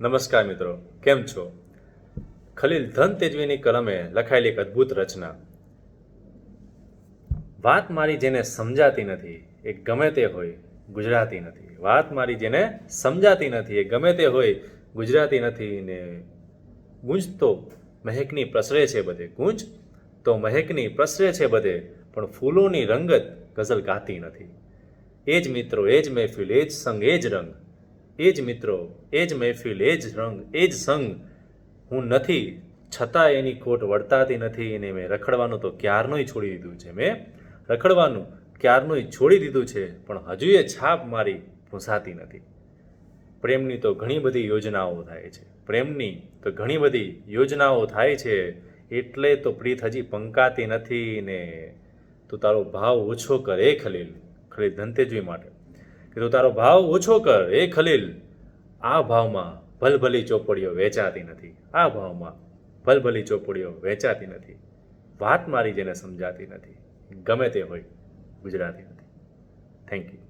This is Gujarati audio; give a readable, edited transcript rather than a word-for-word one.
નમસ્કાર મિત્રો, કેમ છો? ખલીલ ધન તેજવીની કલમે લખાયેલી એક અદ્ભુત રચના. વાત મારી જેને સમજાતી નથી એ ગમે તે હોય ગુજરાતી નથી. વાત મારી જેને સમજાતી નથી એ ગમે તે હોય ગુજરાતી નથી. ને ગુંજ તો મહેકની પ્રસરે છે બધે, ગુંજ તો મહેકની પ્રસરે છે બધે, પણ ફૂલોની રંગત ગઝલ ગાતી નથી. એ જ મિત્રો, એ જ મહેફિલ, એ જ સંગ, એ જ રંગ, એ જ મિત્રો, એ જ મહેફિલ, એ જ રંગ, એ જ સંગ હું નથી, છતાં એની ખોટ વર્તાતી નથી. અને મેં રખડવાનું તો ક્યારનુંય છોડી દીધું છે. મેં રખડવાનું ક્યારનુંય છોડી દીધું છે, પણ હજુ એ છાપ મારી ભૂંસાતી નથી. પ્રેમની તો ઘણી બધી યોજનાઓ થાય છે, પ્રેમની તો ઘણી બધી યોજનાઓ થાય છે, એટલે તો પ્રીત હજી પંકાતી નથી. ને તું તારો ભાવ ઓછો કર એ ખલીલ, ખલીલ ધનતેજવી માટે કે તું તારો ભાવ ઓછો કર એ ખલીલ. આ ભાવમાં ભલભલી ચોપડીઓ વેચાતી નથી, આ ભાવમાં ભલભલી ચોપડીઓ વેચાતી નથી. વાત મારી જેને સમજાતી નથી, ગમે તે હોય ગુજરાતી નથી. Thank you.